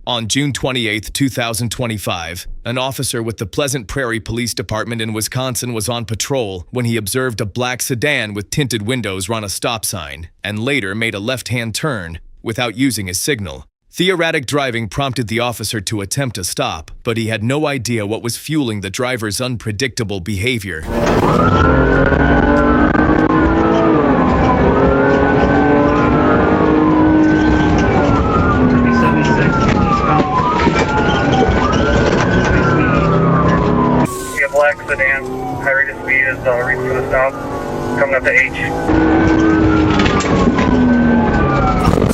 On June 28, 2025, an officer with the Pleasant Prairie Police Department in Wisconsin was on patrol when he observed a black sedan with tinted windows run a stop sign and later made a left-hand turn without using his signal. Erratic driving prompted the officer to attempt a stop, but he had no idea what was fueling the driver's unpredictable behavior. Black sedan, high rate of speed is reaching for the stop, coming up to H.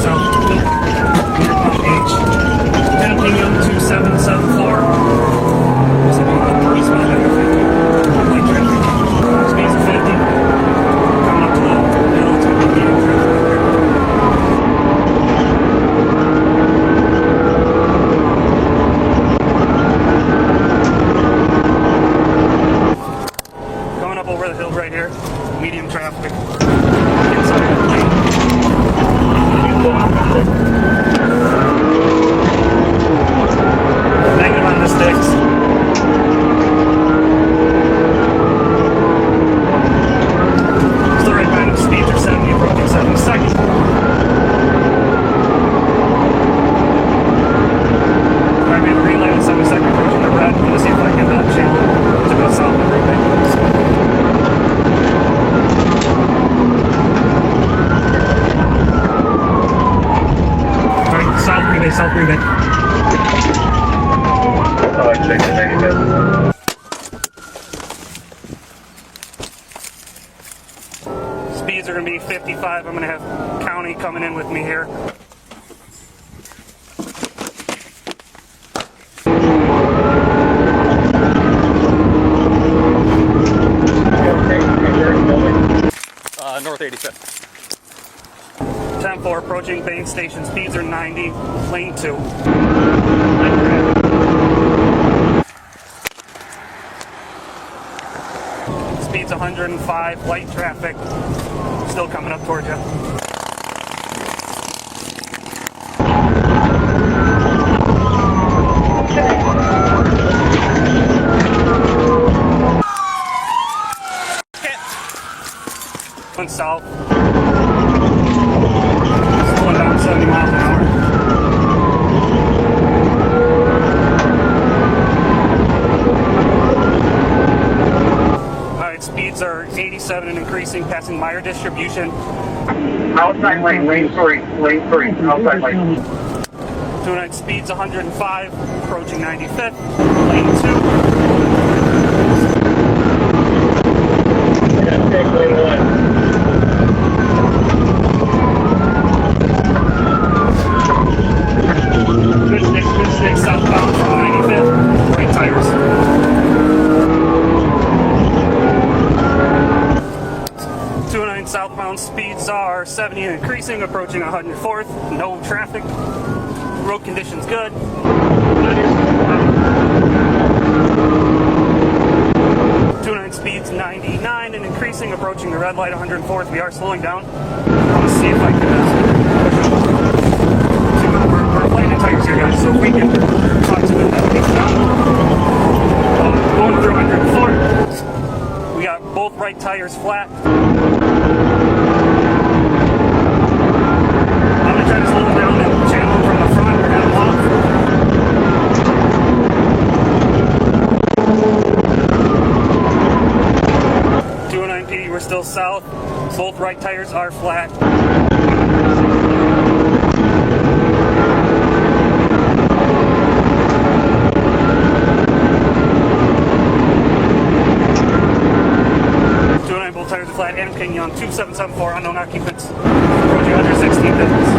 South H. Lieutenant Pinion 2774. Police Bodycam 50. Speed's 50. Coming up to the middle to the medium traffic. Over the hill right here, medium traffic, inside the lane. Negative on the sticks. Still right behind him, speeds are 70, approaching 70 seconds. Alright, we have a green light at 70 seconds, approaching the red. I'm going to see if I can channel to go south of Green Bay. South Green Bay. Oh, check the negative. Speeds are going to be 55. I'm going to have county coming in with me here. North 85th. 10-4 approaching Bain Station. Speeds are 90. Lane 2. Speeds 105. Light traffic. Still coming up towards you. Going south. Slowing down 70 miles an hour. Alright, speeds are 87 and increasing, passing Meyer distribution. Outside lane, lane 3, outside lane. 29 speeds 105, approaching 95th, lane 2. Take lane 1. Good stick, southbound from 95th, right tires. Southbound speeds are 70 and increasing, approaching 104th. No traffic. Road conditions good. 29 speeds 99 and increasing, approaching the red light 104th. We are slowing down. I want to see if I can we're playing the tires here, guys, so if we can talk to them, that takes down. Going through 104th. We got both right tires flat. I'm going to try to slow them down and channel them from the front. We're going to walk. 209 PD, we're still south. Both right tires are flat. Both tires are flat. Adam King Young, 2774, unknown occupants. Approaching 116 business.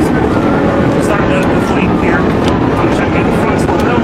Starting the fleet here. I'm trying to get in front, slow down.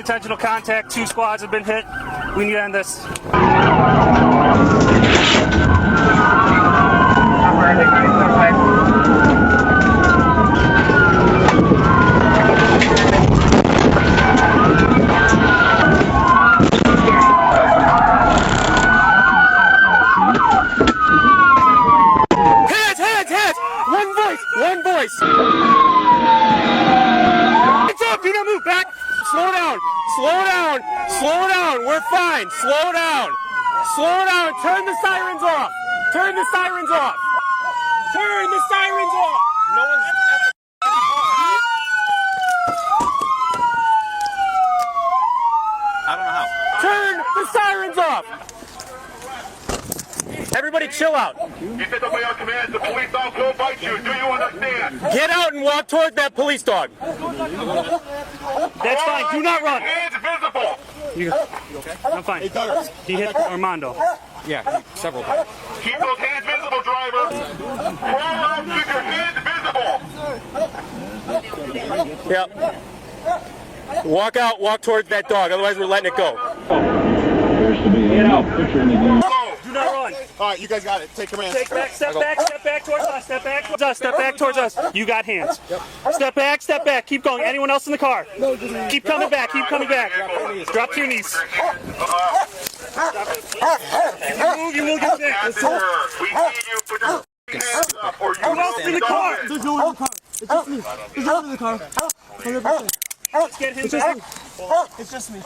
Intentional contact. 2 squads have been hit. We need to end this. One voice! Hands up! Do not move! Back! Slow down! Slow down! Slow down! We're fine! Slow down! Slow down! Turn the sirens off! Turn the sirens off! Turn the sirens off! No one's at the car. I don't know how. Turn the sirens off! Everybody chill out. You said obey our commands. The police dog will bite you. Do you understand? Get out and walk toward that police dog. That's fine. Do not run. Hands visible. You okay? I'm fine. He hit Armando. Yeah, several times. Keep those hands visible, driver. Crawl out. Keep your hands visible. Yep. Walk out, walk towards that dog, otherwise we're letting it go. Get out. Do not run. All right, you guys got it. Take command. Step back towards us, step back towards us, step back towards us. You got hands. Yep. Step back, keep going. Anyone else in the car? No, keep coming back, keep coming back. Drop to your knees. You move, get back. We need you. Put your hands up or you Who else in the car? There's no one in the car. It's just me. There's no one in the car. 100%. Let's get him back. It's just me.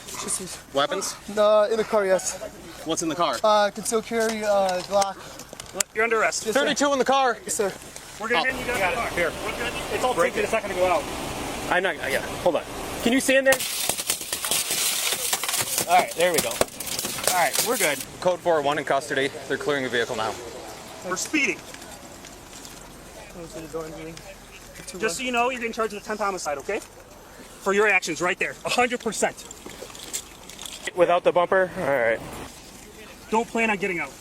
It's just me. Weapons? In the car, yes. What's in the car? Concealed carry, Glock. You're under arrest. 32 in the car. Yes, sir. We're gonna get you guys in the car. Here. It's all taking a second to go out. I'm not, yeah, hold on. Can you stand there? All right, there we go. All right, we're good. Code 4-1 in custody. They're clearing the vehicle now. We're speeding. Just so you know, you're getting charged with 10th homicide, okay? For your actions right there. 100%. Without the bumper? All right. Don't plan on getting out.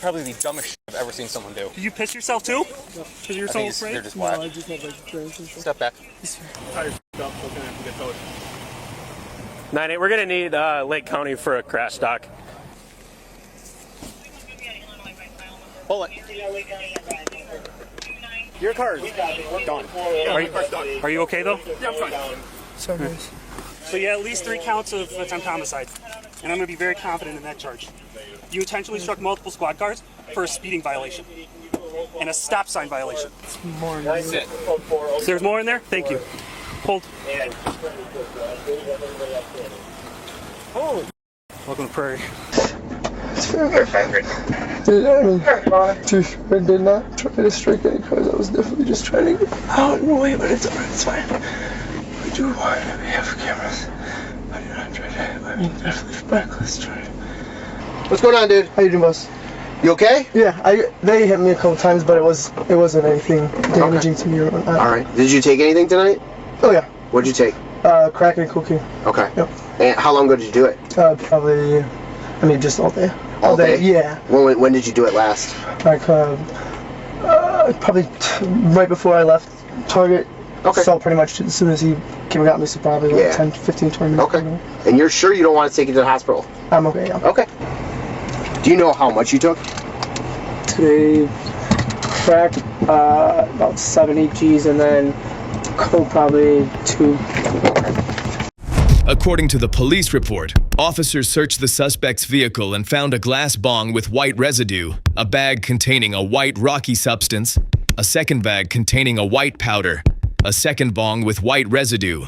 Probably the dumbest shit I've ever seen someone do. Did you piss yourself too? Because you're so afraid? They're just black. I just have like drinks and stuff. Step back. Tires up, so gonna have to get towed. 9-8, we're gonna need Lake County for a crash dock. Pull it. Your car's done. Are you okay though? Yeah, I'm fine. Sorry, guys. So yeah, at least 3 counts of attempt homicide. And I'm gonna be very confident in that charge. You intentionally struck multiple squad cars for a speeding violation and a stop sign violation. More Sit. There's more in there? Thank you. Hold. Welcome to Prairie. I did not try to strike any cars. I was definitely just trying to get out and away, but it's alright, it's fine. I do want to have cameras. I do not try to, definitely reckless try. What's going on, dude? How you doing, boss? You okay? Yeah, they hit me a couple times, but it wasn't anything damaging to me or whatnot. All right. Did you take anything tonight? Oh yeah. What'd you take? Crack and cocaine. Okay. Yep. And how long ago did you do it? Probably, just all day. All day? Yeah. When did you do it last? Like, probably right before I left Target. Okay. So pretty much as soon as he came and got me, so probably like 10, 15, 20 minutes. Okay. And you're sure you don't want to take it to the hospital? I'm okay, yeah. Okay. Do you know how much you took? Today, crack, about 7, 8 G's, and then coke probably 2. According to the police report, officers searched the suspect's vehicle and found a glass bong with white residue, a bag containing a white rocky substance, a second bag containing a white powder, a second bong with white residue,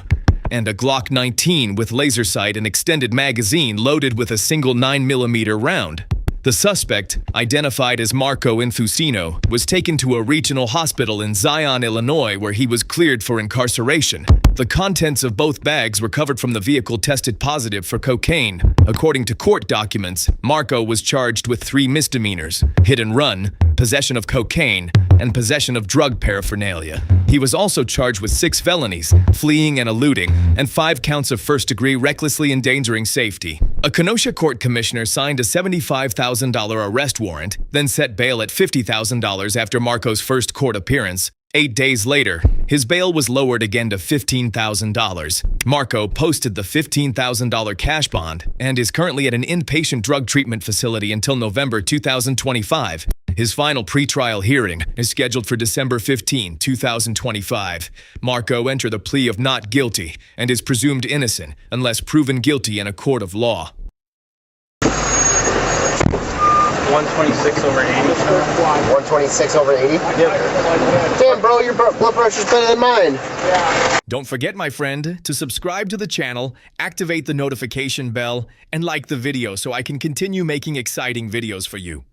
and a Glock 19 with laser sight and extended magazine loaded with a single 9mm round. The suspect, identified as Marco Infusino, was taken to a regional hospital in Zion, Illinois, where he was cleared for incarceration. The contents of both bags recovered from the vehicle tested positive for cocaine. According to court documents, Marco was charged with 3 misdemeanors: hit and run, possession of cocaine, and possession of drug paraphernalia. He was also charged with 6 felonies, fleeing and eluding, and 5 counts of first-degree recklessly endangering safety. A Kenosha court commissioner signed a $75,000 arrest warrant, then set bail at $50,000 after Marco's first court appearance. 8 days later, his bail was lowered again to $15,000. Marco posted the $15,000 cash bond and is currently at an inpatient drug treatment facility until November 2025. His final pretrial hearing is scheduled for December 15, 2025. Marco entered a plea of not guilty and is presumed innocent unless proven guilty in a court of law. 126 over 80. 126 over 80? Yep. Damn, bro, your blood pressure's better than mine. Don't forget, my friend, to subscribe to the channel, activate the notification bell, and like the video so I can continue making exciting videos for you.